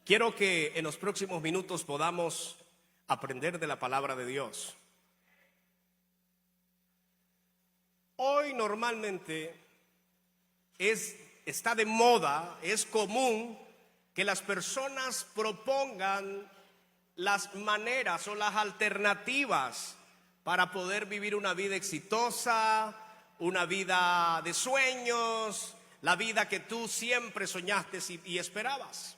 Quiero que en los próximos minutos podamos aprender de la palabra de Dios. Hoy normalmente está de moda, es común que las personas propongan las maneras o las alternativas para poder vivir una vida exitosa, una vida de sueños, la vida que tú siempre soñaste y esperabas.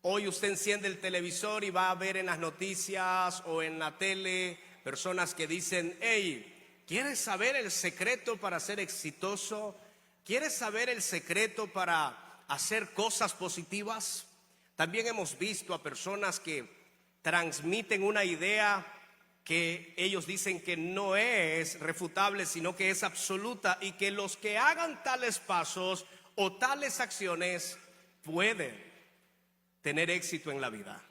Hoy usted enciende el televisor y va a ver en las noticias o en la tele personas que dicen: hey, ¿quieres saber el secreto para ser exitoso? ¿Quieres saber el secreto para hacer cosas positivas? También hemos visto a personas que transmiten una idea que ellos dicen que no es refutable, sino que es absoluta, y que los que hagan tales pasos o tales acciones pueden tener éxito en la vida.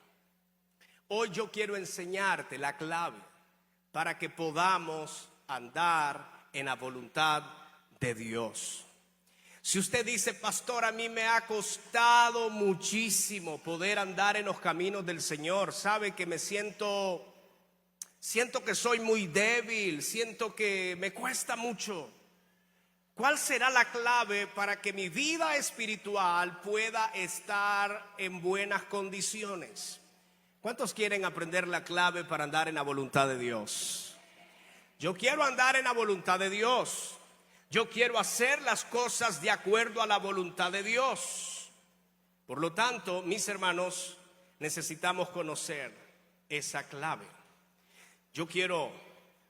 Hoy yo quiero enseñarte la clave para que podamos andar en la voluntad de Dios. Si usted dice: pastor, a mí me ha costado muchísimo poder andar en los caminos del Señor, sabe que siento que soy muy débil, siento que me cuesta mucho. ¿Cuál será la clave para que mi vida espiritual pueda estar en buenas condiciones? ¿Cuántos quieren aprender la clave para andar en la voluntad de Dios? Yo quiero andar en la voluntad de Dios. Yo quiero hacer las cosas de acuerdo a la voluntad de Dios. Por lo tanto, mis hermanos, necesitamos conocer esa clave. Yo quiero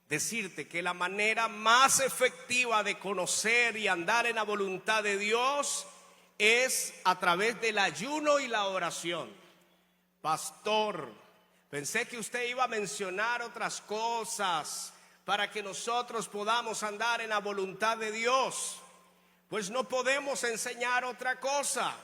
decirte que la manera más efectiva de conocer y andar en la voluntad de Dios es a través del ayuno y la oración. Pastor, pensé que usted iba a mencionar otras cosas para que nosotros podamos andar en la voluntad de Dios. Pues no podemos enseñar otra cosa.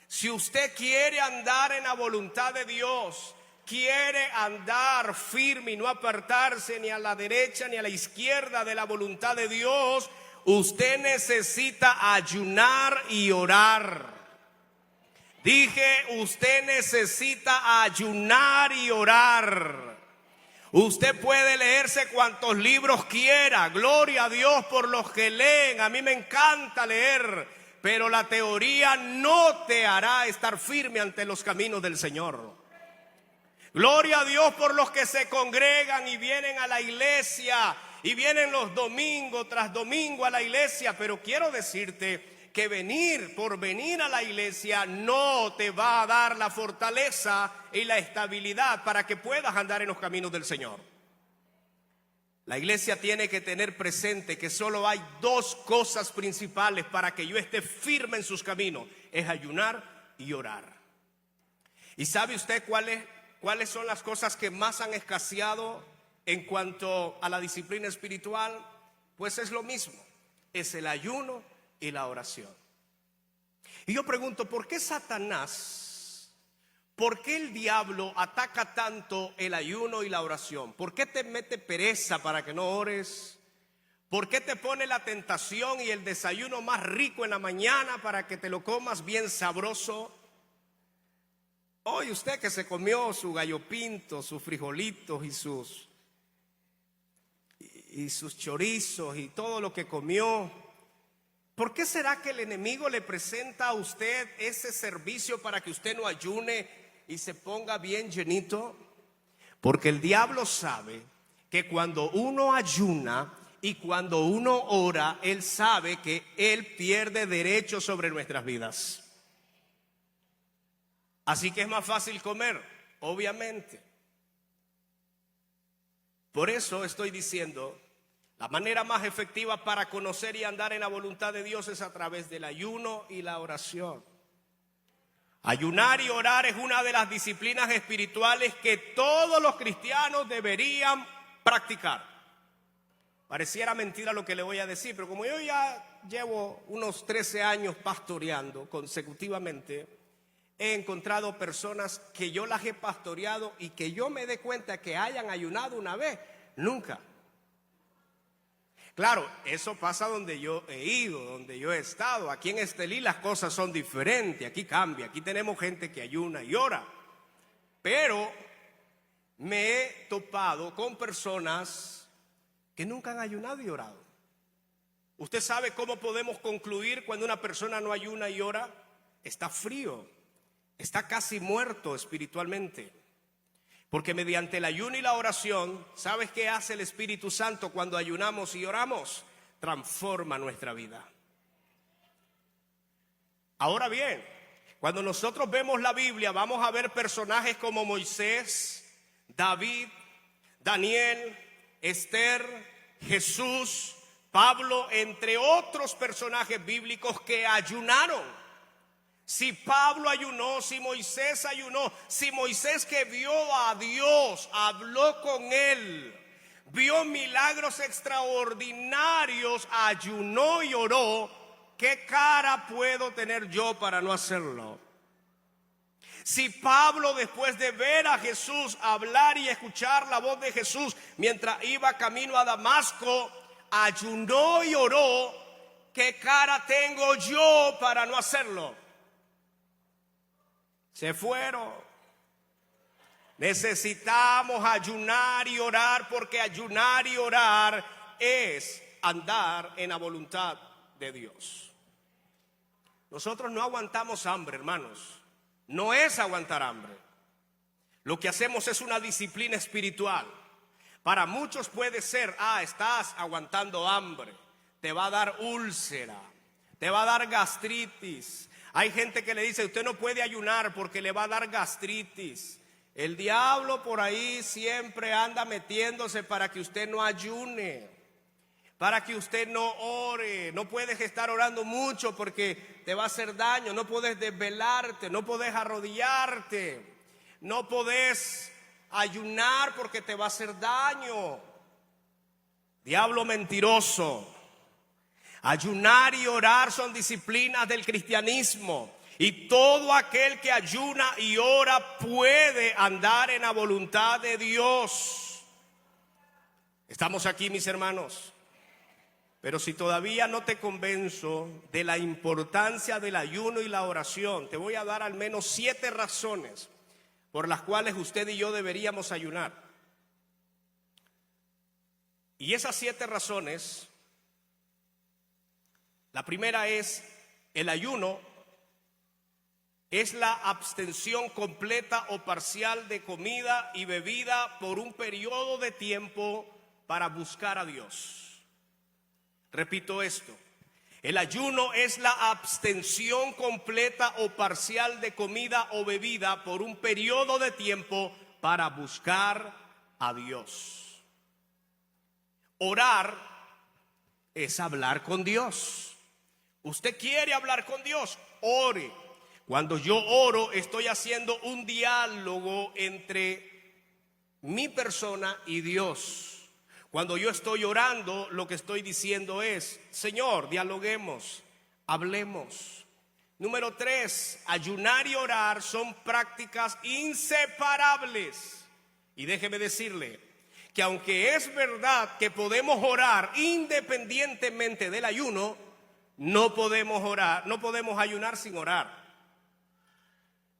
Si usted quiere andar en la voluntad de Dios, quiere andar firme y no apartarse ni a la derecha ni a la izquierda de la voluntad de Dios, usted necesita ayunar y orar. Dije, usted necesita ayunar y orar. Usted puede leerse cuantos libros quiera, gloria a Dios por los que leen, a mí me encanta leer, pero la teoría no te hará estar firme ante los caminos del Señor. Gloria a Dios por los que se congregan y vienen a la iglesia y vienen los domingos tras domingo a la iglesia, pero quiero decirte que por venir a la iglesia no te va a dar la fortaleza y la estabilidad para que puedas andar en los caminos del Señor. La iglesia tiene que tener presente que solo hay dos cosas principales para que yo esté firme en sus caminos: es ayunar y orar. ¿Y sabe usted cuáles son las cosas que más han escaseado en cuanto a la disciplina espiritual? Pues es lo mismo, es el ayuno y la oración. Y yo pregunto, ¿por qué el diablo ataca tanto el ayuno y la oración? ¿Por qué te mete pereza para que no ores? ¿Por qué te pone la tentación y el desayuno más rico en la mañana para que te lo comas bien sabroso? Hoy usted que se comió su gallo pinto, sus frijolitos y sus chorizos y todo lo que comió, ¿por qué será que el enemigo le presenta a usted ese servicio para que usted no ayune y se ponga bien llenito? Porque el diablo sabe que cuando uno ayuna y cuando uno ora, él sabe que él pierde derecho sobre nuestras vidas. Así que es más fácil comer, obviamente. Por eso estoy diciendo, la manera más efectiva para conocer y andar en la voluntad de Dios es a través del ayuno y la oración. Ayunar y orar es una de las disciplinas espirituales que todos los cristianos deberían practicar. Pareciera mentira lo que le voy a decir, pero como yo ya llevo unos 13 años pastoreando consecutivamente, he encontrado personas que yo las he pastoreado y que yo me dé cuenta que hayan ayunado una vez, nunca. Claro, eso pasa donde yo he ido, donde yo he estado. Aquí en Estelí las cosas son diferentes, aquí cambia, aquí tenemos gente que ayuna y ora. Pero me he topado con personas que nunca han ayunado y orado. ¿Usted sabe cómo podemos concluir cuando una persona no ayuna y ora? Está frío, está casi muerto espiritualmente. Porque mediante el ayuno y la oración, ¿sabes qué hace el Espíritu Santo cuando ayunamos y oramos? Transforma nuestra vida. Ahora bien, cuando nosotros vemos la Biblia, vamos a ver personajes como Moisés, David, Daniel, Esther, Jesús, Pablo, entre otros personajes bíblicos que ayunaron. Si Pablo ayunó, si Moisés ayunó, si Moisés, que vio a Dios, habló con él, vio milagros extraordinarios, ayunó y oró, ¿qué cara puedo tener yo para no hacerlo? Si Pablo, después de ver a Jesús, hablar y escuchar la voz de Jesús mientras iba camino a Damasco, ayunó y oró, ¿qué cara tengo yo para no hacerlo? Se fueron. Necesitamos ayunar y orar, porque ayunar y orar es andar en la voluntad de Dios. Nosotros no aguantamos hambre, hermanos. No es aguantar hambre. Lo que hacemos es una disciplina espiritual. Para muchos puede ser, estás aguantando hambre, te va a dar úlcera, te va a dar gastritis. Hay gente que le dice, usted no puede ayunar porque le va a dar gastritis. El diablo por ahí siempre anda metiéndose para que usted no ayune, para que usted no ore. No puedes estar orando mucho porque te va a hacer daño. No puedes desvelarte, no puedes arrodillarte, no puedes ayunar porque te va a hacer daño. Diablo mentiroso. Ayunar y orar son disciplinas del cristianismo, y todo aquel que ayuna y ora puede andar en la voluntad de Dios. Estamos aquí, mis hermanos. Pero si todavía no te convenzo de la importancia del ayuno y la oración, te voy a dar al menos 7 razones por las cuales usted y yo deberíamos ayunar. Y esas 7 razones, la primera es: el ayuno es la abstención completa o parcial de comida y bebida por un periodo de tiempo para buscar a Dios. Repito esto: el ayuno es la abstención completa o parcial de comida o bebida por un periodo de tiempo para buscar a Dios. Orar es hablar con Dios. Usted quiere hablar con Dios, ore. Cuando yo oro, estoy haciendo un diálogo entre mi persona y Dios. Cuando yo estoy orando, lo que estoy diciendo es: Señor, dialoguemos, hablemos. Número 3, ayunar y orar son prácticas inseparables. Y déjeme decirle que aunque es verdad que podemos orar independientemente del ayuno, no podemos ayunar sin orar.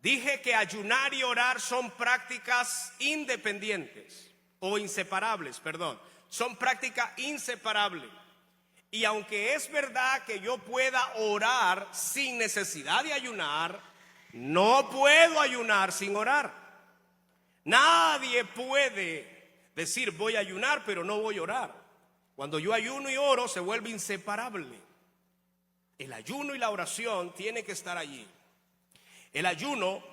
Dije que ayunar y orar son prácticas independientes o inseparables, perdón. Son prácticas inseparables. Y aunque es verdad que yo pueda orar sin necesidad de ayunar, no puedo ayunar sin orar. Nadie puede decir voy a ayunar pero no voy a orar. Cuando yo ayuno y oro se vuelve inseparable. El ayuno y la oración tienen que estar allí. El ayuno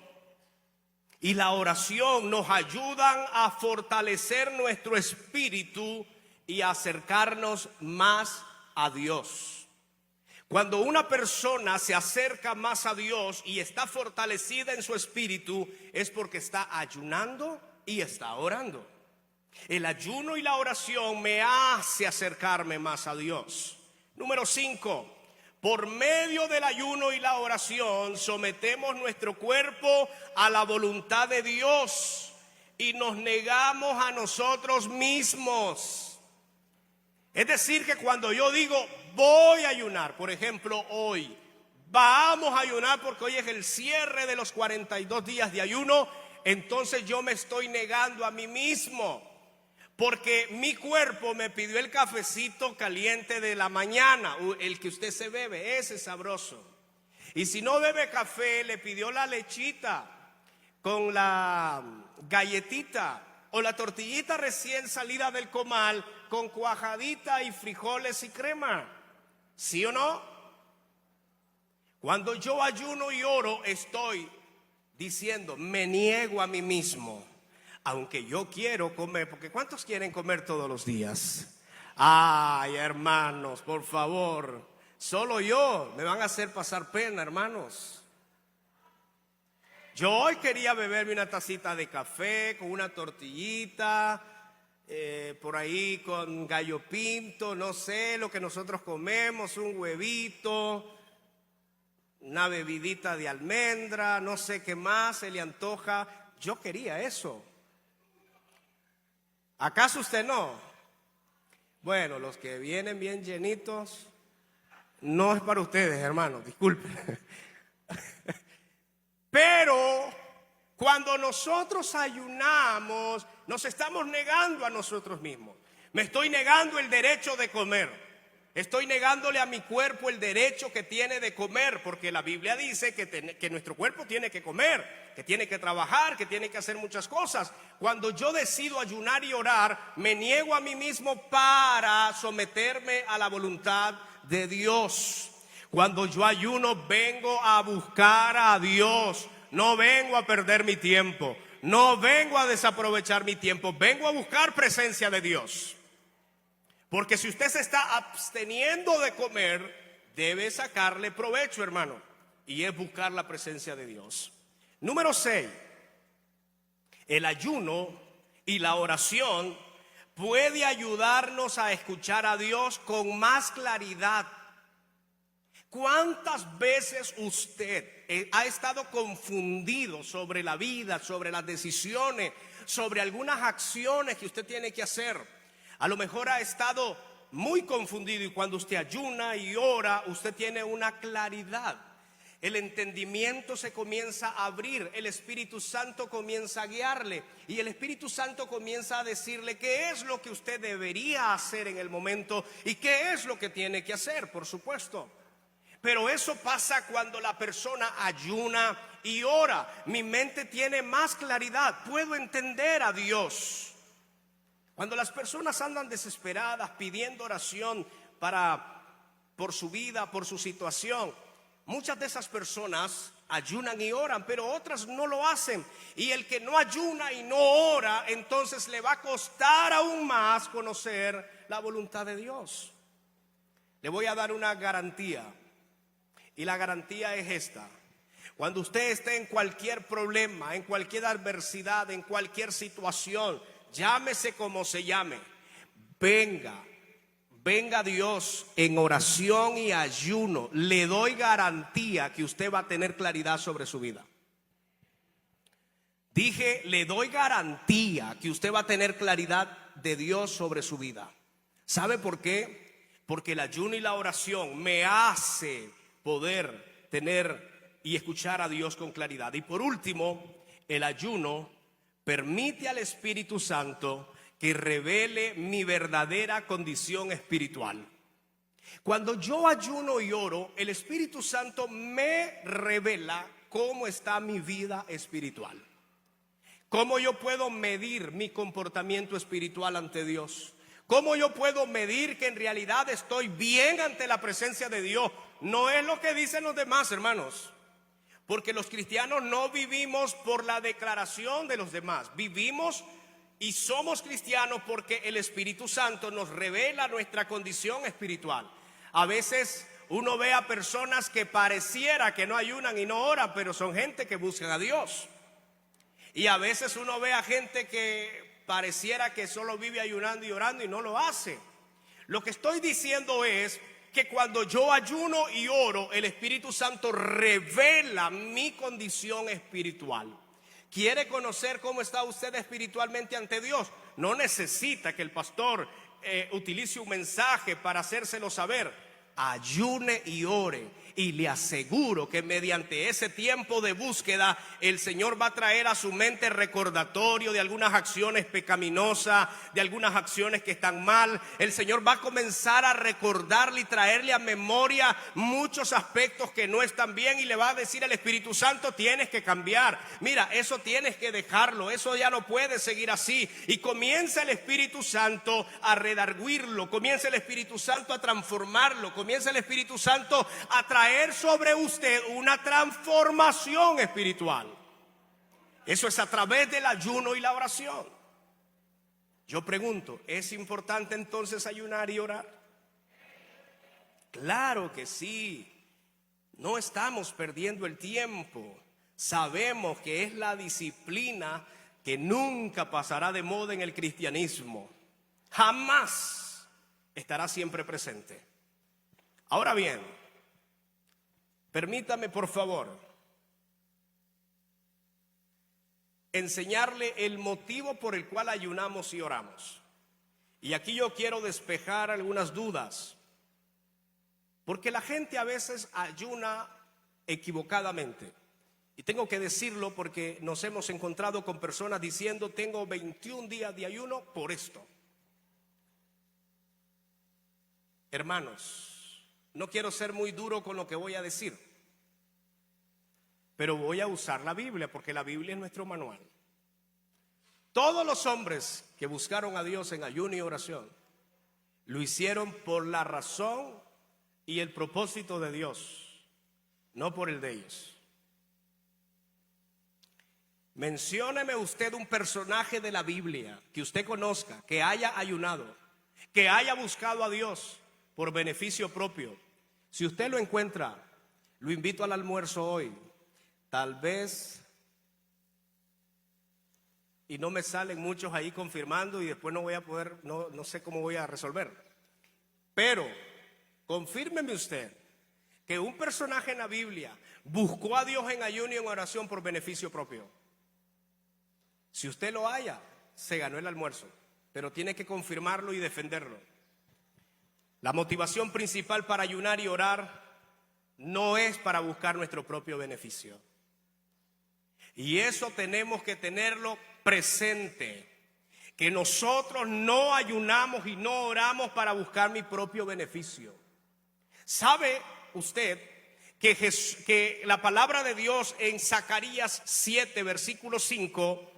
y la oración nos ayudan a fortalecer nuestro espíritu y a acercarnos más a Dios. Cuando una persona se acerca más a Dios y está fortalecida en su espíritu, es porque está ayunando y está orando. El ayuno y la oración me hace acercarme más a Dios. Número 5. Por medio del ayuno y la oración sometemos nuestro cuerpo a la voluntad de Dios y nos negamos a nosotros mismos. Es decir, que cuando yo digo voy a ayunar, por ejemplo, hoy, vamos a ayunar porque hoy es el cierre de los 42 días de ayuno, entonces yo me estoy negando a mí mismo. Porque mi cuerpo me pidió el cafecito caliente de la mañana, el que usted se bebe, ese es sabroso. Y si no bebe café, le pidió la lechita con la galletita o la tortillita recién salida del comal con cuajadita y frijoles y crema. ¿Sí o no? Cuando yo ayuno y oro, estoy diciendo, me niego a mí mismo. Aunque yo quiero comer, porque ¿cuántos quieren comer todos los días? Ay, hermanos, por favor, solo yo, me van a hacer pasar pena, hermanos. Yo hoy quería beberme una tacita de café con una tortillita, por ahí con gallo pinto, no sé, lo que nosotros comemos, un huevito, una bebidita de almendra, no sé qué más se le antoja. Yo quería eso. ¿Acaso usted no? Bueno, los que vienen bien llenitos, no es para ustedes, hermanos, disculpen. Pero cuando nosotros ayunamos, nos estamos negando a nosotros mismos. Me estoy negando el derecho de comer. Estoy negándole a mi cuerpo el derecho que tiene de comer, porque la Biblia dice que nuestro cuerpo tiene que comer, que tiene que trabajar, que tiene que hacer muchas cosas. Cuando yo decido ayunar y orar, me niego a mí mismo para someterme a la voluntad de Dios. Cuando yo ayuno, vengo a buscar a Dios, no vengo a perder mi tiempo, no vengo a desaprovechar mi tiempo, vengo a buscar presencia de Dios. Porque si usted se está absteniendo de comer, debe sacarle provecho, hermano, y es buscar la presencia de Dios. Número 6, el ayuno y la oración puede ayudarnos a escuchar a Dios con más claridad. ¿Cuántas veces usted ha estado confundido sobre la vida, sobre las decisiones, sobre algunas acciones que usted tiene que hacer? A lo mejor ha estado muy confundido y cuando usted ayuna y ora, usted tiene una claridad. El entendimiento se comienza a abrir, el Espíritu Santo comienza a guiarle y el Espíritu Santo comienza a decirle qué es lo que usted debería hacer en el momento y qué es lo que tiene que hacer, por supuesto. Pero eso pasa cuando la persona ayuna y ora. Mi mente tiene más claridad, puedo entender a Dios. Cuando las personas andan desesperadas pidiendo oración por su vida, por su situación, muchas de esas personas ayunan y oran, pero otras no lo hacen. Y el que no ayuna y no ora, entonces le va a costar aún más conocer la voluntad de Dios. Le voy a dar una garantía, y la garantía es esta. Cuando usted esté en cualquier problema, en cualquier adversidad, en cualquier situación, llámese como se llame, venga Dios en oración y ayuno. Le doy garantía que usted va a tener claridad sobre su vida. Dije, le doy garantía que usted va a tener claridad de Dios sobre su vida. ¿Sabe por qué? Porque el ayuno y la oración me hace poder tener y escuchar a Dios con claridad. Y por último, el ayuno permite al Espíritu Santo que revele mi verdadera condición espiritual. Cuando yo ayuno y oro, el Espíritu Santo me revela cómo está mi vida espiritual. Cómo yo puedo medir mi comportamiento espiritual ante Dios. Cómo yo puedo medir que en realidad estoy bien ante la presencia de Dios. No es lo que dicen los demás, hermanos. Porque los cristianos no vivimos por la declaración de los demás. Vivimos y somos cristianos porque el Espíritu Santo nos revela nuestra condición espiritual. A veces uno ve a personas que pareciera que no ayunan y no oran, pero son gente que buscan a Dios. Y a veces uno ve a gente que pareciera que solo vive ayunando y orando y no lo hace. Lo que estoy diciendo es que cuando yo ayuno y oro, el Espíritu Santo revela mi condición espiritual. ¿Quiere conocer cómo está usted espiritualmente ante Dios? No necesita que el pastor utilice un mensaje para hacérselo saber, ayune y ore. Y le aseguro que mediante ese tiempo de búsqueda, el Señor va a traer a su mente recordatorio de algunas acciones pecaminosas, de algunas acciones que están mal. El Señor va a comenzar a recordarle y traerle a memoria muchos aspectos que no están bien, y le va a decir al Espíritu Santo: tienes que cambiar, mira, eso tienes que dejarlo, eso ya no puede seguir así. Y comienza el Espíritu Santo a redarguirlo, comienza el Espíritu Santo a transformarlo, comienza el Espíritu Santo a traer sobre usted una transformación espiritual. Eso es a través del ayuno y la oración. Yo pregunto, ¿es importante entonces ayunar y orar? Claro que sí. No estamos perdiendo el tiempo. Sabemos que es la disciplina que nunca pasará de moda en el cristianismo. Jamás estará siempre presente. Ahora bien, permítame, por favor, enseñarle el motivo por el cual ayunamos y oramos. Y aquí yo quiero despejar algunas dudas, porque la gente a veces ayuna equivocadamente. Y tengo que decirlo porque nos hemos encontrado con personas diciendo: tengo 21 días de ayuno por esto. Hermanos, no quiero ser muy duro con lo que voy a decir, pero voy a usar la Biblia, porque la Biblia es nuestro manual. Todos los hombres que buscaron a Dios en ayuno y oración lo hicieron por la razón y el propósito de Dios, no por el de ellos. Mencióneme usted un personaje de la Biblia que usted conozca, que haya ayunado, que haya buscado a Dios por beneficio propio. Si usted lo encuentra, lo invito al almuerzo hoy. Tal vez, y no me salen muchos ahí confirmando, y después no voy a poder, no sé cómo voy a resolver. Pero confírmeme usted que un personaje en la Biblia buscó a Dios en ayuno y en oración por beneficio propio. Si usted lo haya, se ganó el almuerzo, pero tiene que confirmarlo y defenderlo. La motivación principal para ayunar y orar no es para buscar nuestro propio beneficio. Y eso tenemos que tenerlo presente, que nosotros no ayunamos y no oramos para buscar mi propio beneficio. ¿Sabe usted que la palabra de Dios en Zacarías 7, versículo 5,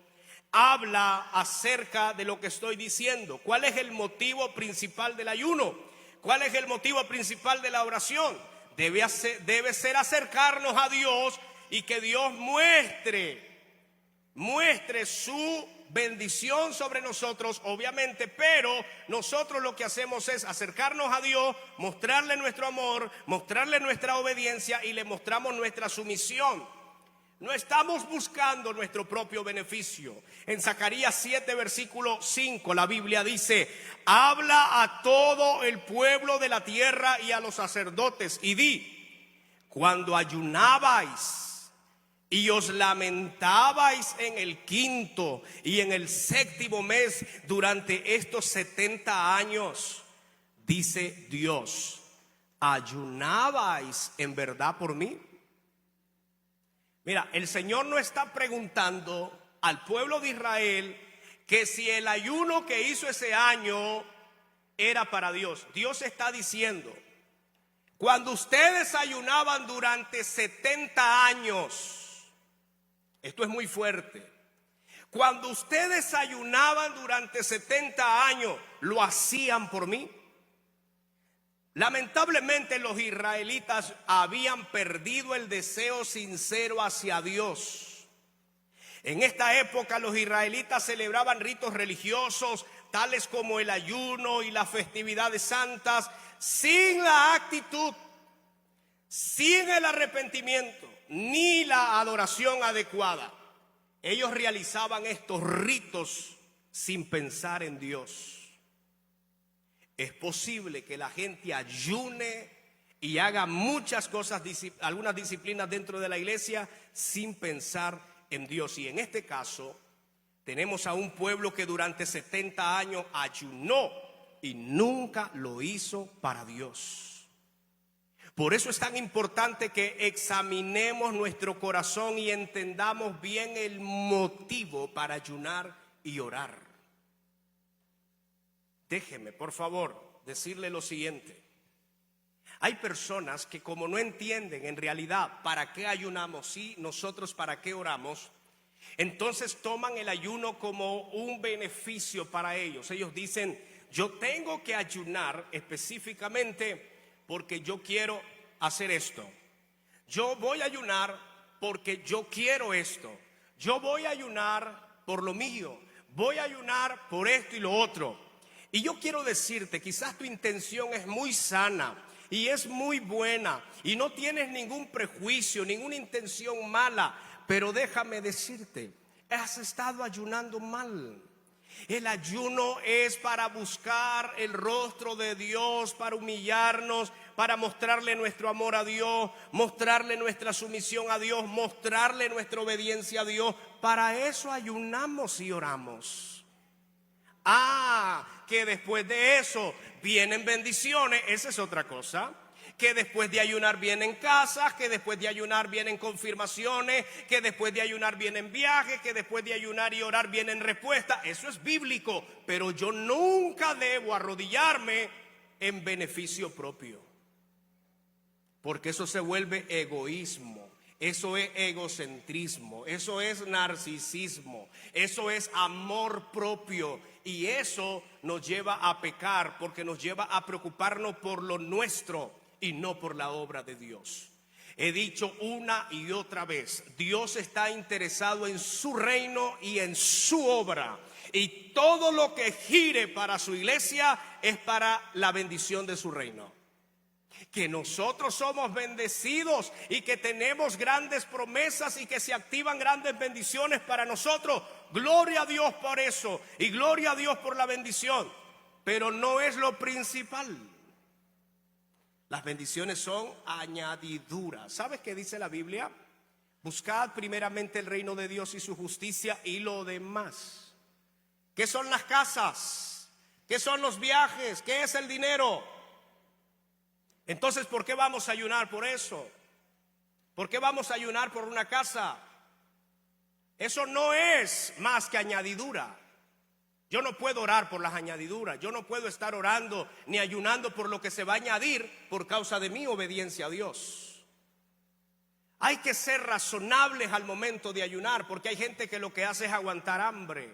habla acerca de lo que estoy diciendo? ¿Cuál es el motivo principal del ayuno? ¿Cuál es el motivo principal de la oración? Debe ser acercarnos a Dios y que Dios muestre su bendición sobre nosotros, obviamente, pero nosotros lo que hacemos es acercarnos a Dios, mostrarle nuestro amor, mostrarle nuestra obediencia, y le mostramos nuestra sumisión. No estamos buscando nuestro propio beneficio. En Zacarías 7, versículo 5, la Biblia dice: habla a todo el pueblo de la tierra y a los sacerdotes, y di: cuando ayunabais y os lamentabais en el 5º y en el 7º mes durante estos 70 años, dice Dios, ¿ayunabais en verdad por mí? Mira, el Señor no está preguntando al pueblo de Israel que si el ayuno que hizo ese año era para Dios. Dios está diciendo: cuando ustedes ayunaban durante 70 años, esto es muy fuerte, cuando ustedes ayunaban durante 70 años, ¿lo hacían por mí? Lamentablemente los israelitas habían perdido el deseo sincero hacia Dios. En esta época los israelitas celebraban ritos religiosos tales como el ayuno y las festividades santas, sin la actitud, sin el arrepentimiento, ni la adoración adecuada. Ellos realizaban estos ritos sin pensar en Dios. Es posible que la gente ayune y haga muchas cosas, algunas disciplinas dentro de la iglesia, sin pensar en Dios. Y en este caso tenemos a un pueblo que durante 70 años ayunó y nunca lo hizo para Dios. Por eso es tan importante que examinemos nuestro corazón y entendamos bien el motivo para ayunar y orar. Déjeme, por favor, decirle lo siguiente. Hay personas que, como no entienden en realidad para qué ayunamos y nosotros para qué oramos, entonces toman el ayuno como un beneficio para ellos. Ellos dicen, yo tengo que ayunar específicamente porque yo quiero hacer esto. Yo voy a ayunar porque yo quiero esto. Yo voy a ayunar por lo mío. Voy a ayunar por esto y lo otro. Y yo quiero decirte, quizás tu intención es muy sana y es muy buena y no tienes ningún prejuicio, ninguna intención mala, pero déjame decirte, has estado ayunando mal. El ayuno es para buscar el rostro de Dios, para humillarnos, para mostrarle nuestro amor a Dios, mostrarle nuestra sumisión a Dios, mostrarle nuestra obediencia a Dios. Para eso ayunamos y oramos. Que después de eso vienen bendiciones, esa es otra cosa. Que después de ayunar vienen casas, que después de ayunar vienen confirmaciones, que después de ayunar vienen viajes, que después de ayunar y orar vienen respuestas. Eso es bíblico, pero yo nunca debo arrodillarme en beneficio propio, porque eso se vuelve egoísmo. Eso es egocentrismo, eso es narcisismo, eso es amor propio, y eso nos lleva a pecar porque nos lleva a preocuparnos por lo nuestro y no por la obra de Dios. He dicho una y otra vez, Dios está interesado en su reino y en su obra, y todo lo que gire para su iglesia es para la bendición de su reino. Que nosotros somos bendecidos y que tenemos grandes promesas y que se activan grandes bendiciones para nosotros. Gloria a Dios por eso y gloria a Dios por la bendición, pero no es lo principal. Las bendiciones son añadiduras. ¿Sabes qué dice la Biblia? Buscad primeramente el reino de Dios y su justicia, y lo demás. ¿Qué son las casas? ¿Qué son los viajes? ¿Qué es el dinero? Entonces, ¿por qué vamos a ayunar por eso? ¿Por qué vamos a ayunar por una casa? Eso no es más que añadidura. Yo no puedo orar por las añadiduras. Yo no puedo estar orando ni ayunando por lo que se va a añadir por causa de mi obediencia a Dios. Hay que ser razonables al momento de ayunar, porque hay gente que lo que hace es aguantar hambre.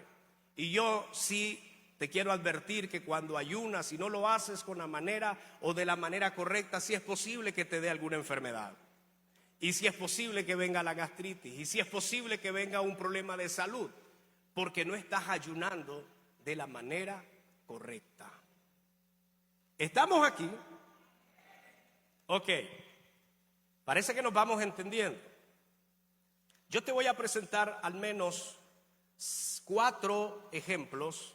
Y yo sí te quiero advertir que cuando ayunas y no lo haces con la manera o de la manera correcta, sí es posible que te dé alguna enfermedad. Y sí es posible que venga la gastritis. Y sí es posible que venga un problema de salud, porque no estás ayunando de la manera correcta. ¿Estamos aquí? Ok. Parece que nos vamos entendiendo. Yo te voy a presentar al menos 4 ejemplos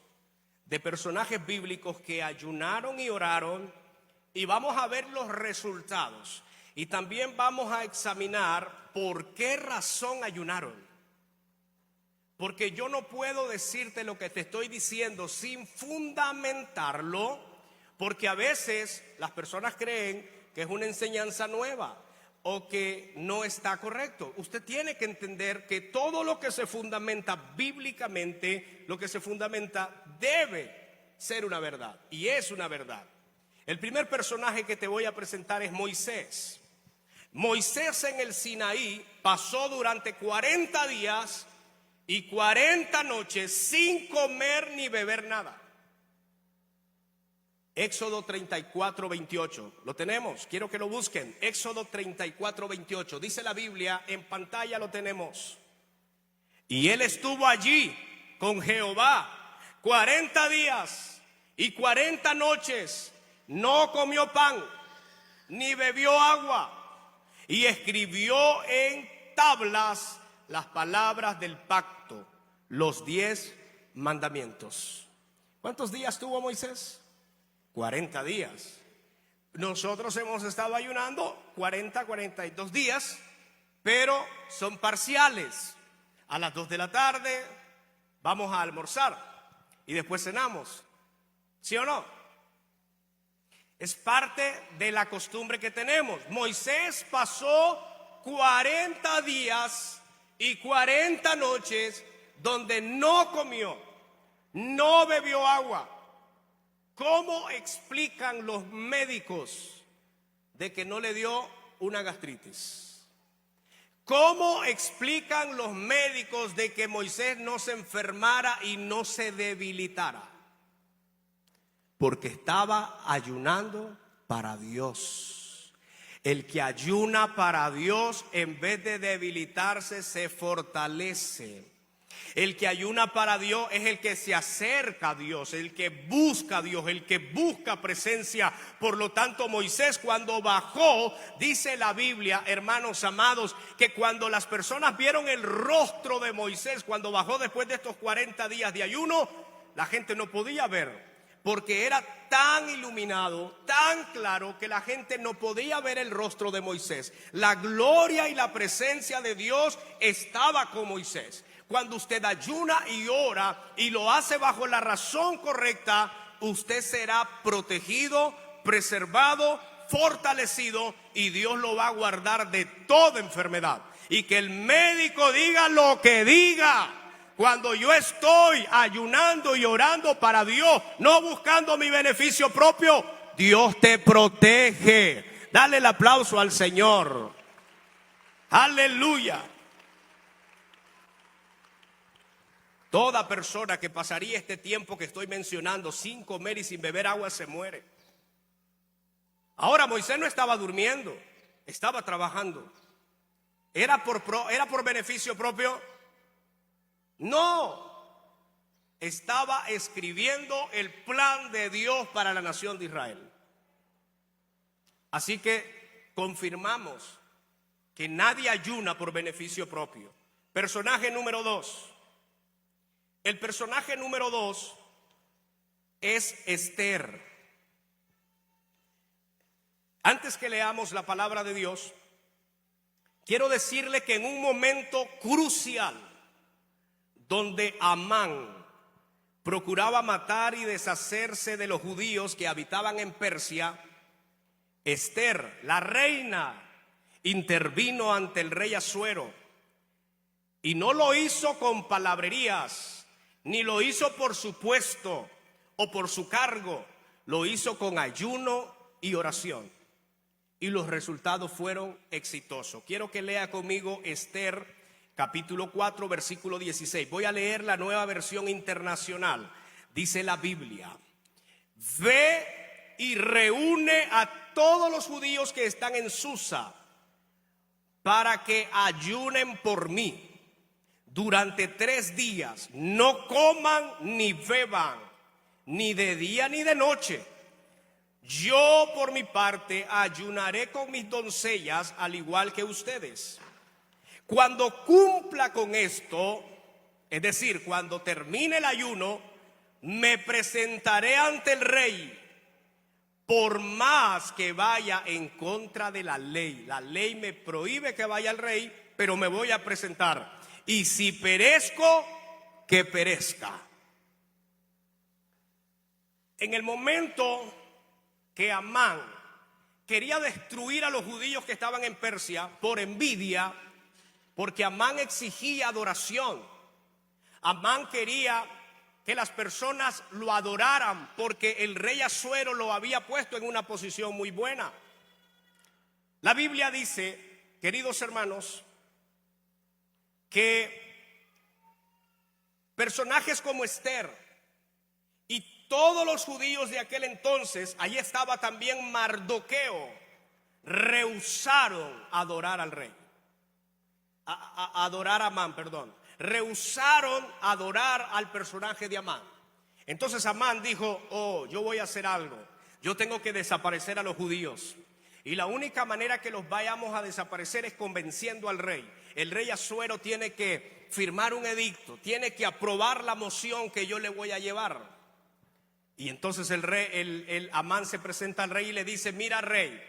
de personajes bíblicos que ayunaron y oraron, y vamos a ver los resultados. Y también vamos a examinar por qué razón ayunaron. Porque yo no puedo decirte lo que te estoy diciendo sin fundamentarlo, porque a veces las personas creen que es una enseñanza nueva o que no está correcto. Usted tiene que entender que todo lo que se fundamenta bíblicamente, lo que se fundamenta debe ser una verdad, y es una verdad. El primer personaje que te voy a presentar es Moisés. Moisés en el Sinaí pasó durante 40 días y 40 noches sin comer ni beber nada. Éxodo 34, 28. ¿Lo tenemos? Quiero que lo busquen. Éxodo 34, 28. Dice la Biblia, en pantalla lo tenemos. Y él estuvo allí con Jehová 40 días y 40 noches. No comió pan ni bebió agua. Y escribió en tablas las palabras del pacto, los 10 mandamientos. ¿Cuántos días tuvo Moisés? 40 días. Nosotros hemos estado ayunando 40, 42 días, pero son parciales. A las 2 de la tarde vamos a almorzar y después cenamos. ¿Sí o no? Es parte de la costumbre que tenemos. Moisés pasó 40 días y 40 noches donde no comió, no bebió agua. ¿Cómo explican los médicos de que no le dio una gastritis? ¿Cómo explican los médicos de que Moisés no se enfermara y no se debilitara? Porque estaba ayunando para Dios. El que ayuna para Dios, en vez de debilitarse, se fortalece. El que ayuna para Dios es el que se acerca a Dios, el que busca a Dios, el que busca presencia. Por lo tanto, Moisés, cuando bajó, dice la Biblia, hermanos amados, que cuando las personas vieron el rostro de Moisés, cuando bajó después de estos 40 días de ayuno, la gente no podía ver, porque era tan iluminado, tan claro, que la gente no podía ver el rostro de Moisés. La gloria y la presencia de Dios estaba con Moisés. Cuando usted ayuna y ora y lo hace bajo la razón correcta, usted será protegido, preservado, fortalecido, y Dios lo va a guardar de toda enfermedad. Y que el médico diga lo que diga, cuando yo estoy ayunando y orando para Dios, no buscando mi beneficio propio, Dios te protege. Dale el aplauso al Señor. Aleluya. Toda persona que pasaría este tiempo que estoy mencionando sin comer y sin beber agua se muere. Ahora, Moisés no estaba durmiendo, estaba trabajando. ¿Era por beneficio propio? No. Estaba escribiendo el plan de Dios para la nación de Israel. Así que confirmamos que nadie ayuna por beneficio propio. Personaje número 2. El personaje número 2 es Esther. Antes que leamos la palabra de Dios, quiero decirle que en un momento crucial, donde Amán procuraba matar y deshacerse de los judíos que habitaban en Persia, Esther, la reina, intervino ante el rey Asuero, y no lo hizo con palabrerías, ni lo hizo por su puesto o por su cargo, lo hizo con ayuno y oración. Y los resultados fueron exitosos. Quiero que lea conmigo Esther, capítulo 4, versículo 16. Voy a leer la Nueva Versión Internacional. Dice la Biblia: ve y reúne a todos los judíos que están en Susa para que ayunen por mí. Durante 3 días no coman ni beban, ni de día ni de noche. Yo por mi parte ayunaré con mis doncellas al igual que ustedes. Cuando cumpla con esto, es decir, cuando termine el ayuno, me presentaré ante el rey, por más que vaya en contra de la ley. La ley me prohíbe que vaya al rey, pero me voy a presentar. Y si perezco, que perezca. En el momento que Amán quería destruir a los judíos que estaban en Persia por envidia, porque Amán exigía adoración. Amán quería que las personas lo adoraran porque el rey Asuero lo había puesto en una posición muy buena. La Biblia dice, queridos hermanos, que personajes como Esther y todos los judíos de aquel entonces, allí estaba también Mardoqueo, rehusaron adorar al rey, adorar a Amán, rehusaron adorar al personaje de Amán. Entonces Amán dijo: oh, yo voy a hacer algo, yo tengo que desaparecer a los judíos, y la única manera que los vayamos a desaparecer es convenciendo al rey. El rey Asuero tiene que firmar un edicto, tiene que aprobar la moción que yo le voy a llevar. Y entonces el Amán se presenta al rey y le dice: mira, rey,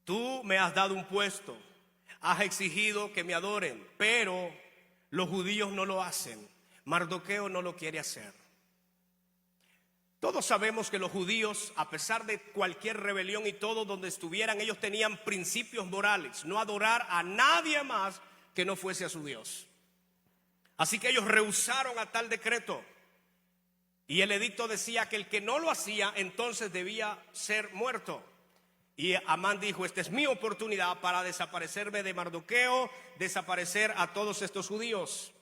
tú me has dado un puesto, has exigido que me adoren, pero los judíos no lo hacen, Mardoqueo no lo quiere hacer. Todos sabemos que los judíos, a pesar de cualquier rebelión y todo, donde estuvieran, ellos tenían principios morales: no adorar a nadie más que no fuese a su Dios. Así que ellos rehusaron a tal decreto. Y el edicto decía que el que no lo hacía, entonces debía ser muerto. Y Amán dijo: esta es mi oportunidad para desaparecerme de Mardoqueo, desaparecer a todos estos judíos.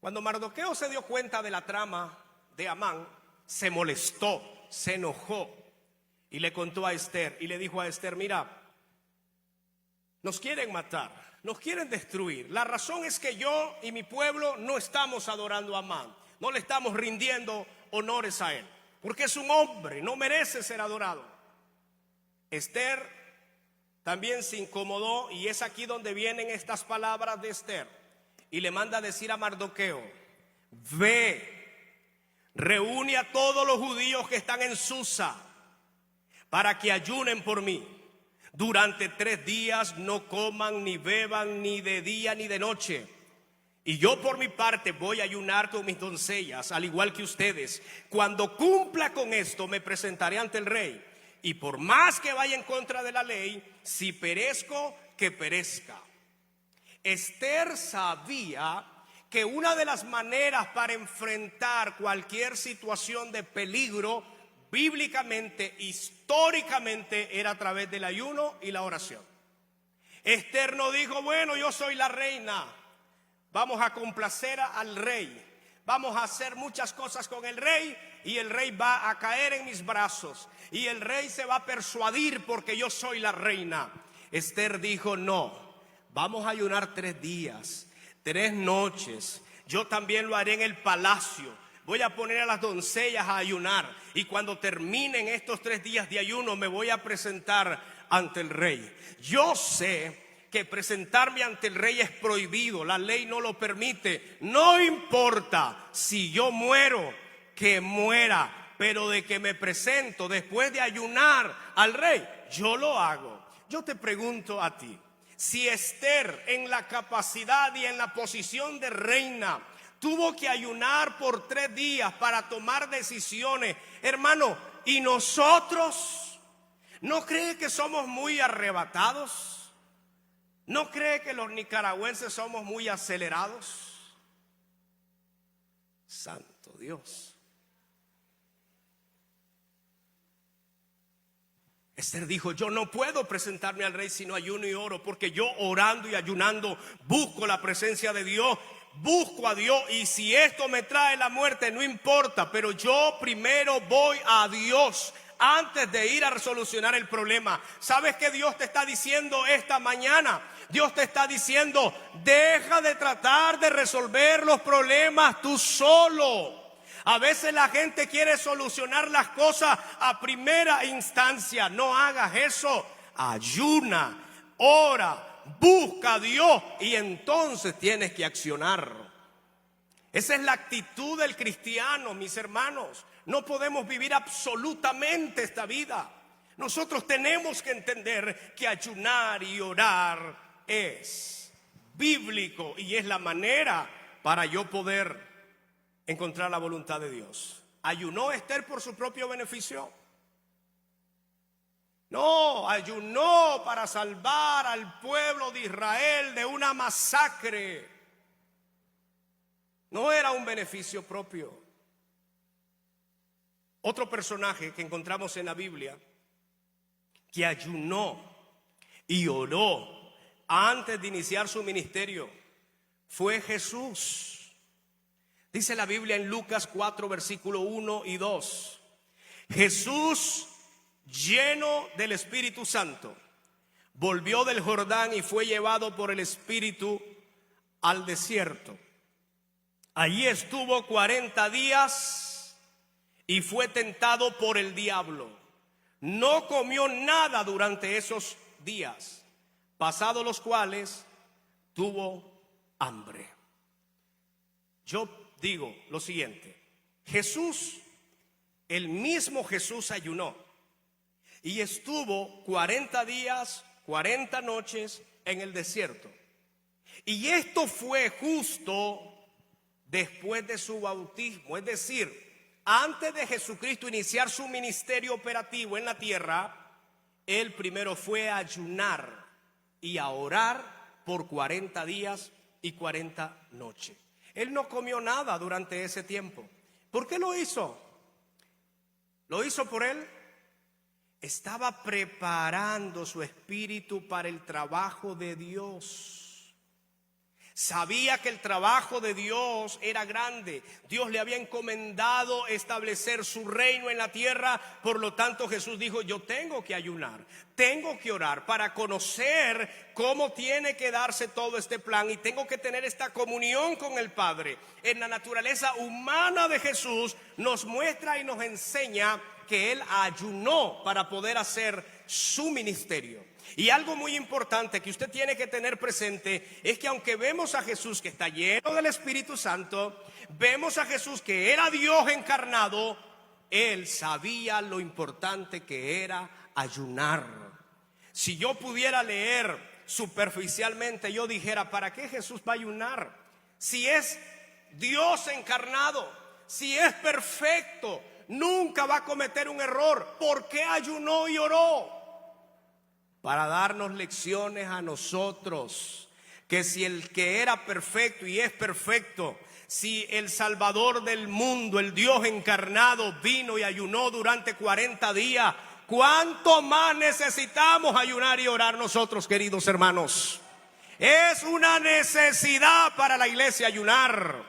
Cuando Mardoqueo se dio cuenta de la trama de Amán, se molestó, se enojó y le contó a Esther y le dijo a Esther: mira, nos quieren matar, nos quieren destruir. La razón es que yo y mi pueblo no estamos adorando a Amán, no le estamos rindiendo honores a él, porque es un hombre, no merece ser adorado. Esther también se incomodó, y es aquí donde vienen estas palabras de Esther, y le manda a decir a Mardoqueo: ve, reúne a todos los judíos que están en Susa para que ayunen por mí. Durante 3 días no coman ni beban, ni de día ni de noche. Y yo por mi parte voy a ayunar con mis doncellas, al igual que ustedes. Cuando cumpla con esto, me presentaré ante el rey. Y por más que vaya en contra de la ley, si perezco, que perezca. Esther sabía que una de las maneras para enfrentar cualquier situación de peligro, bíblicamente, históricamente, era a través del ayuno y la oración. Esther no dijo: bueno, yo soy la reina, vamos a complacer al rey, vamos a hacer muchas cosas con el rey, y el rey va a caer en mis brazos, y el rey se va a persuadir porque yo soy la reina. Esther dijo: no, vamos a ayunar 3 días, 3 noches. Yo también lo haré en el palacio. Voy a poner a las doncellas a ayunar, y cuando terminen estos 3 días de ayuno me voy a presentar ante el rey. Yo sé que presentarme ante el rey es prohibido, la ley no lo permite. No importa si yo muero, que muera, pero de que me presento después de ayunar al rey, yo lo hago. Yo te pregunto a ti: si Esther, en la capacidad y en la posición de reina, tuvo que ayunar por 3 días para tomar decisiones, hermano, ¿y nosotros? ¿No cree que somos muy arrebatados? ¿No cree que los nicaragüenses somos muy acelerados? Santo Dios. Esther dijo: yo no puedo presentarme al rey si no ayuno y oro, porque yo orando y ayunando busco la presencia de Dios, busco a Dios, y si esto me trae la muerte no importa, pero yo primero voy a Dios antes de ir a resolucionar el problema. ¿Sabes qué Dios te está diciendo esta mañana? Dios te está diciendo: deja de tratar de resolver los problemas tú solo. A veces la gente quiere solucionar las cosas a primera instancia. No hagas eso. Ayuna, ora, busca a Dios, y entonces tienes que accionar. Esa es la actitud del cristiano, mis hermanos. No podemos vivir absolutamente esta vida. Nosotros tenemos que entender que ayunar y orar es bíblico, y es la manera para yo poder encontrar la voluntad de Dios. ¿Ayunó Esther por su propio beneficio? No, ayunó para salvar al pueblo de Israel de una masacre. No era un beneficio propio. Otro personaje que encontramos en la Biblia que ayunó y oró antes de iniciar su ministerio fue Jesús. Dice la Biblia en Lucas 4, versículo 1 y 2. Jesús, lleno del Espíritu Santo, volvió del Jordán y fue llevado por el Espíritu al desierto. Allí estuvo 40 días y fue tentado por el diablo. No comió nada durante esos días, pasados los cuales tuvo hambre. Yo digo lo siguiente: Jesús, el mismo Jesús, ayunó y estuvo 40 días, 40 noches en el desierto. Y esto fue justo después de su bautismo, es decir, antes de Jesucristo iniciar su ministerio operativo en la tierra, Él primero fue a ayunar y a orar por 40 días y 40 noches. Él no comió nada durante ese tiempo. ¿Por qué lo hizo? ¿Lo hizo por Él? Estaba preparando su espíritu para el trabajo de Dios. Sabía que el trabajo de Dios era grande. Dios le había encomendado establecer su reino en la tierra. Por lo tanto, Jesús dijo: yo tengo que ayunar, tengo que orar para conocer cómo tiene que darse todo este plan, y tengo que tener esta comunión con el Padre. En la naturaleza humana de Jesús nos muestra y nos enseña que Él ayunó para poder hacer su ministerio. Y algo muy importante que usted tiene que tener presente es que aunque vemos a Jesús que está lleno del Espíritu Santo, vemos a Jesús que era Dios encarnado, Él sabía lo importante que era ayunar. Si yo pudiera leer superficialmente, yo dijera: ¿para qué Jesús va a ayunar? Si es Dios encarnado, si es perfecto, nunca va a cometer un error. ¿Por qué ayunó y oró? Para darnos lecciones a nosotros, que si el que era perfecto y es perfecto, si el Salvador del mundo, el Dios encarnado, vino y ayunó durante 40 días, ¿cuánto más necesitamos ayunar y orar nosotros, queridos hermanos? Es una necesidad para la iglesia ayunar.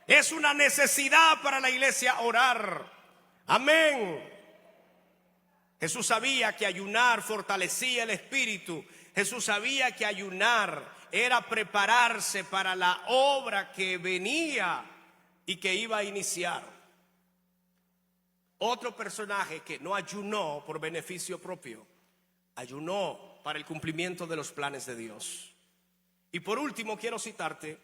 Es una necesidad para la iglesia orar. Amén. Jesús sabía que ayunar fortalecía el espíritu. Jesús sabía que ayunar era prepararse para la obra que venía y que iba a iniciar. Otro personaje que no ayunó por beneficio propio, ayunó para el cumplimiento de los planes de Dios. Y por último quiero citarte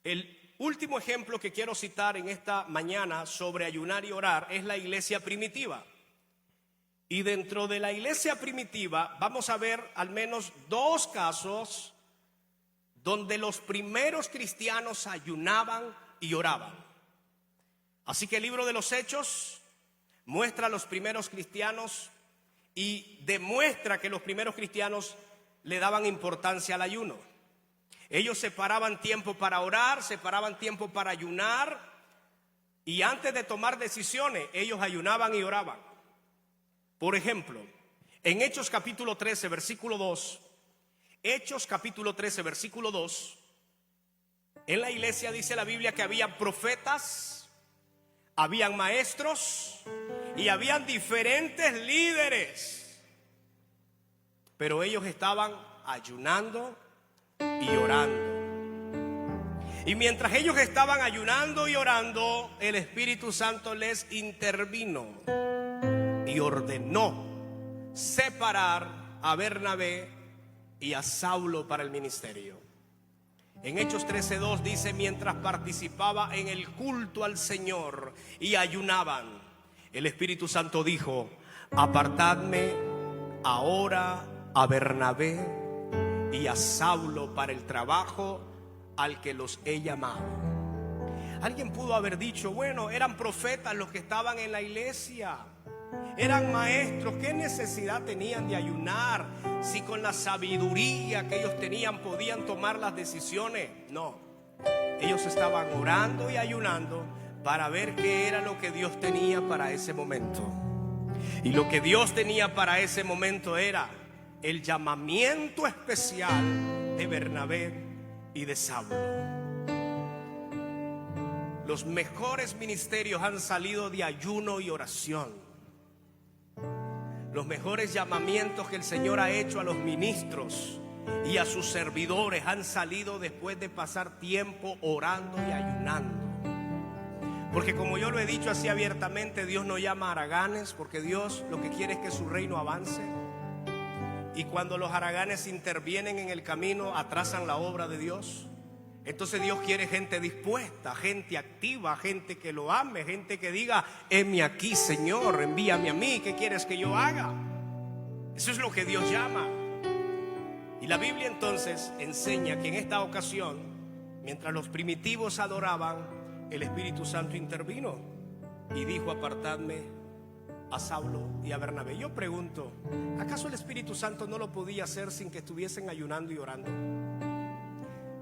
el último ejemplo que quiero citar en esta mañana sobre ayunar y orar. Es la iglesia primitiva. Y dentro de la iglesia primitiva vamos a ver al menos 2 casos donde los primeros cristianos ayunaban y oraban. Así que el libro de los Hechos muestra a los primeros cristianos y demuestra que los primeros cristianos le daban importancia al ayuno. Ellos separaban tiempo para orar, separaban tiempo para ayunar, y antes de tomar decisiones, ellos ayunaban y oraban. Por ejemplo, en Hechos capítulo 13, versículo 2, Hechos capítulo 13, versículo 2, en la iglesia dice la Biblia que había profetas, habían maestros y habían diferentes líderes, pero ellos estaban ayunando y orando. Y mientras ellos estaban ayunando y orando, el Espíritu Santo les intervino y ordenó separar a Bernabé y a Saulo para el ministerio. En Hechos 13:2 dice: mientras participaba en el culto al Señor y ayunaban, el Espíritu Santo dijo: apartadme ahora a Bernabé y a Saulo para el trabajo al que los he llamado. Alguien pudo haber dicho: bueno, eran profetas los que estaban en la iglesia, eran maestros, ¿qué necesidad tenían de ayunar si con la sabiduría que ellos tenían podían tomar las decisiones? No, ellos estaban orando y ayunando para ver qué era lo que Dios tenía para ese momento. Y lo que Dios tenía para ese momento era el llamamiento especial de Bernabé y de Saulo. Los mejores ministerios han salido de ayuno y oración. Los mejores llamamientos que el Señor ha hecho a los ministros y a sus servidores han salido después de pasar tiempo orando y ayunando. Porque como yo lo he dicho así abiertamente, Dios no llama a haraganes, porque Dios lo que quiere es que su reino avance. Y cuando los haraganes intervienen en el camino, atrasan la obra de Dios. Entonces Dios quiere gente dispuesta, gente activa, gente que lo ame, gente que diga: heme aquí, Señor, envíame a mí, ¿qué quieres que yo haga? Eso es lo que Dios llama. Y la Biblia entonces enseña que en esta ocasión Mientras los primitivos adoraban, el Espíritu Santo intervino y dijo: apartadme a Saulo y a Bernabé. Yo pregunto, ¿acaso el Espíritu Santo no lo podía hacer sin que estuviesen ayunando y orando?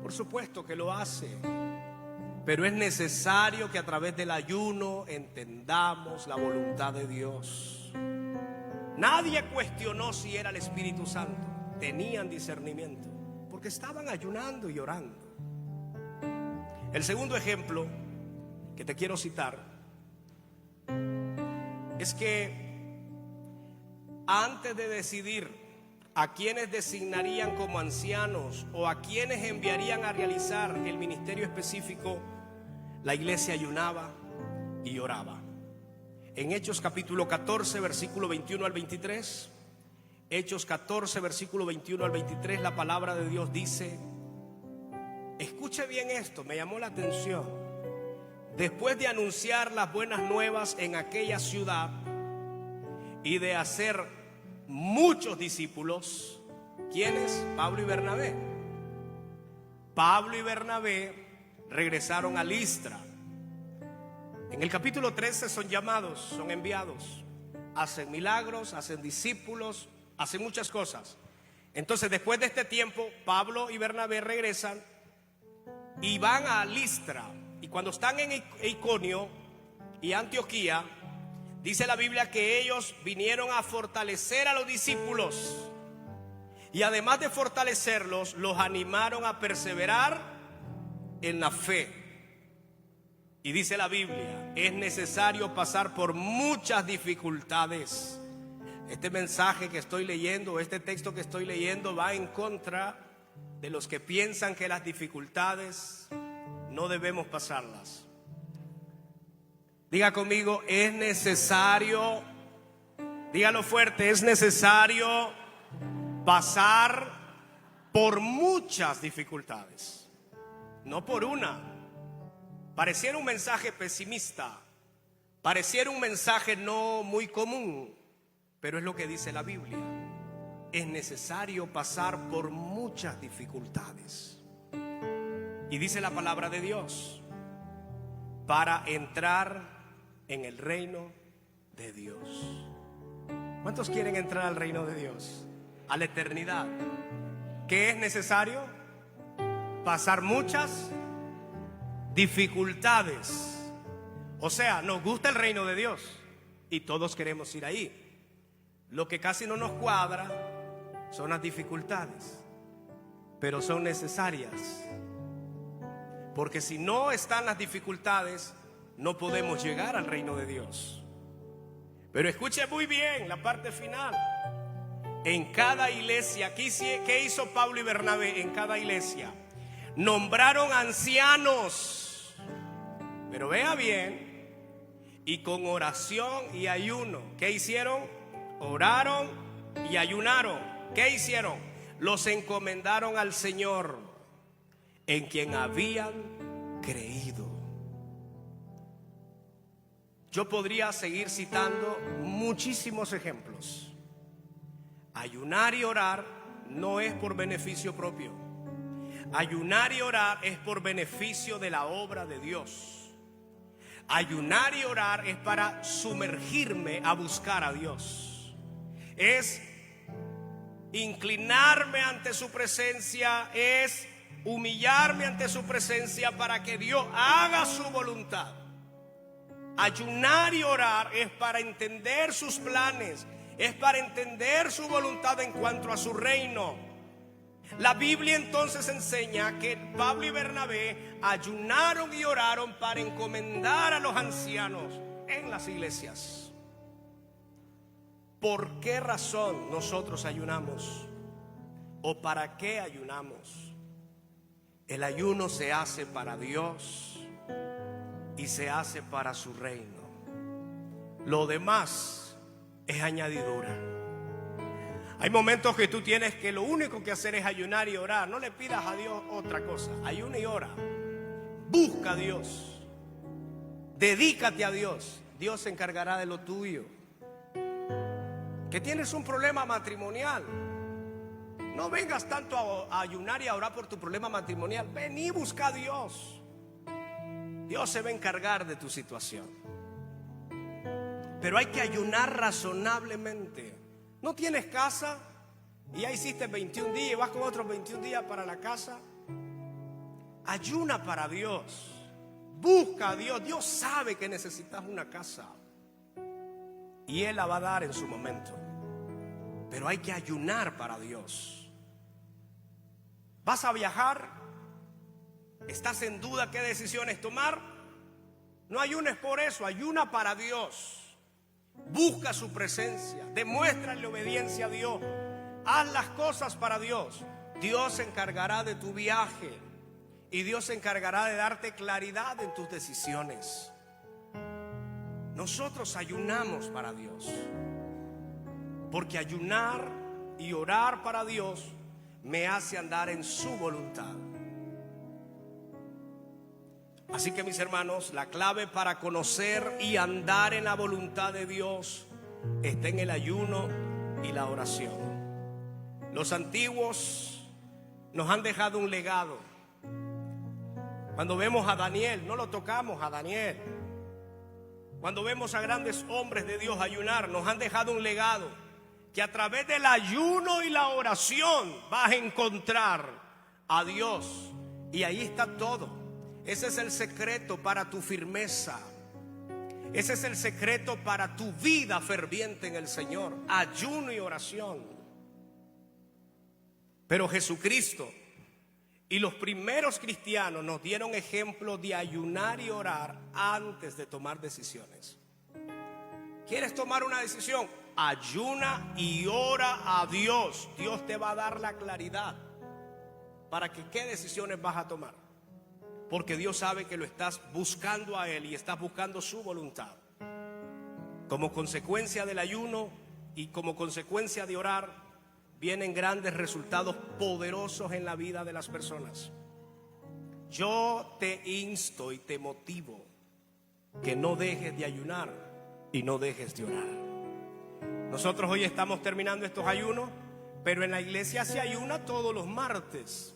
Por supuesto que lo hace, pero es necesario que a través del ayuno entendamos la voluntad de Dios. Nadie cuestionó si era el Espíritu Santo. Tenían discernimiento porque estaban ayunando y orando. El segundo ejemplo que te quiero citar es que antes de decidir a quienes designarían como ancianos o a quienes enviarían a realizar el ministerio específico, la iglesia ayunaba y oraba. En Hechos capítulo 14, versículo 21 al 23, Hechos 14, versículo 21 al 23, la palabra de Dios dice, escuche bien esto, me llamó la atención. Después de anunciar las buenas nuevas en aquella ciudad y de hacer muchos discípulos, ¿quiénes? Pablo y Bernabé. Pablo y Bernabé regresaron a Listra. En el capítulo 13 son llamados, son enviados, hacen milagros, hacen discípulos, hacen muchas cosas. Entonces, después de este tiempo, Pablo y Bernabé regresan y van a Listra. Y cuando están en Iconio y Antioquía, dice la Biblia que ellos vinieron a fortalecer a los discípulos. Y además de fortalecerlos, los animaron a perseverar en la fe. Y dice la Biblia, es necesario pasar por muchas dificultades. Este mensaje que estoy leyendo, este texto que estoy leyendo, va en contra de los que piensan que las dificultades no debemos pasarlas. Diga conmigo, es necesario, dígalo fuerte, es necesario pasar por muchas dificultades, no por una. Pareciera un mensaje pesimista, pareciera un mensaje no muy común, pero es lo que dice la Biblia. Es necesario pasar por muchas dificultades. Y dice la palabra de Dios, para entrar en el reino de Dios. ¿Cuántos quieren entrar al reino de Dios? A la eternidad. ¿Qué es necesario? Pasar muchas dificultades. O sea, nos gusta el reino de Dios y todos queremos ir ahí. Lo que casi no nos cuadra son las dificultades, pero son necesarias. Porque si no están las dificultades, no podemos llegar al reino de Dios. Pero escuche muy bien la parte final. En cada iglesia, ¿qué hizo Pablo y Bernabé? En cada iglesia nombraron ancianos. Pero vea bien, y con oración y ayuno, ¿qué hicieron? Oraron y ayunaron. ¿Qué hicieron? Los encomendaron al Señor, en quien habían creído. Yo podría seguir citando muchísimos ejemplos. Ayunar y orar no es por beneficio propio. Ayunar y orar es por beneficio de la obra de Dios. Ayunar y orar es para sumergirme a buscar a Dios. Es inclinarme ante su presencia, es humillarme ante su presencia para que Dios haga su voluntad. Ayunar y orar es para entender sus planes, es para entender su voluntad en cuanto a su reino. La Biblia entonces enseña que Pablo y Bernabé ayunaron y oraron para encomendar a los ancianos en las iglesias. ¿Por qué razón nosotros ayunamos? ¿O para qué ayunamos? El ayuno se hace para Dios y se hace para su reino. Lo demás es añadidura. Hay momentos que tú tienes que lo único que hacer es ayunar y orar. No le pidas a Dios otra cosa. Ayuna y ora. Busca a Dios. Dedícate a Dios. Dios se encargará de lo tuyo. Que tienes un problema matrimonial, No vengas tanto a ayunar y a orar por tu problema matrimonial. Ven y busca a Dios. Dios se va a encargar de tu situación. Pero hay que ayunar razonablemente. ¿No tienes casa? Y ya hiciste 21 días y vas con otros 21 días para la casa. Ayuna para Dios. Busca a Dios. Dios sabe que necesitas una casa. Y Él la va a dar en su momento. Pero hay que ayunar para Dios. ¿Vas a viajar? ¿Estás en duda qué decisiones tomar? No ayunes por eso, ayuna para Dios. Busca su presencia, demuéstrale obediencia a Dios. Haz las cosas para Dios. Dios se encargará de tu viaje y Dios se encargará de darte claridad en tus decisiones. Nosotros ayunamos para Dios, porque ayunar y orar para Dios me hace andar en su voluntad. Así que, mis hermanos, la clave para conocer y andar en la voluntad de Dios está en el ayuno y la oración. Los antiguos nos han dejado un legado. Cuando vemos a Daniel, no lo tocamos a Daniel. Cuando vemos a grandes hombres de Dios ayunar, nos han dejado un legado. Que a través del ayuno y la oración vas a encontrar a Dios. Y ahí está todo. Ese es el secreto para tu firmeza. Ese es el secreto para tu vida ferviente en el Señor. Ayuno y oración. Pero Jesucristo y los primeros cristianos nos dieron ejemplo de ayunar y orar antes de tomar decisiones. ¿Quieres tomar una decisión? Ayuna y ora a Dios. Dios te va a dar la claridad para que qué decisiones vas a tomar. Porque Dios sabe que lo estás buscando a Él y estás buscando su voluntad. Como consecuencia del ayuno y como consecuencia de orar, vienen grandes resultados poderosos en la vida de las personas. Yo te insto y te motivo que no dejes de ayunar y no dejes de orar. Nosotros hoy estamos terminando estos ayunos, pero en la iglesia se ayuna todos los martes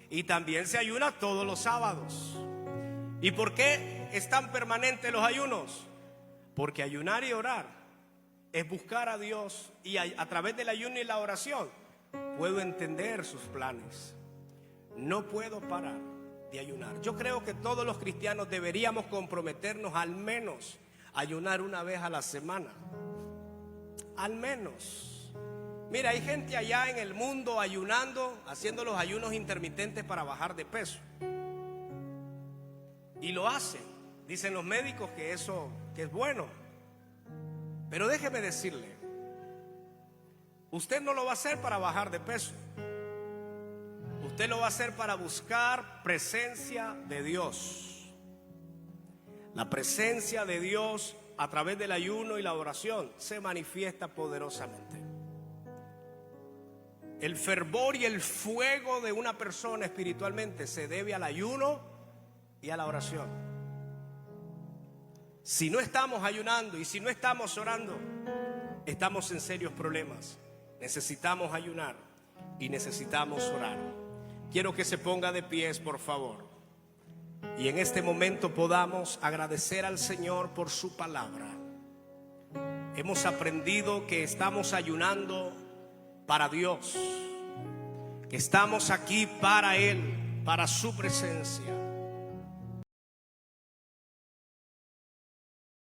y también se ayuna todos los sábados. ¿Y por qué están permanentes los ayunos? Porque ayunar y orar es buscar a Dios, y a través del ayuno y la oración puedo entender sus planes. No puedo parar de ayunar. Yo creo que todos los cristianos deberíamos comprometernos al menos a ayunar una vez a la semana. Al menos. Mira, hay gente allá en el mundo ayunando, haciendo los ayunos intermitentes para bajar de peso. Y lo hacen. Dicen los médicos que eso que es bueno. Pero déjeme decirle, usted no lo va a hacer para bajar de peso. Usted lo va a hacer para buscar presencia de Dios. La presencia de Dios a través del ayuno y la oración se manifiesta poderosamente. El fervor y el fuego de una persona espiritualmente se debe al ayuno y a la oración. Si no estamos ayunando y si no estamos orando, estamos en serios problemas. Necesitamos ayunar y necesitamos orar. Quiero que se ponga de pies, por favor. Y en este momento podamos agradecer al Señor por su palabra. Hemos aprendido que estamos ayunando para Dios, que estamos aquí para Él, para su presencia.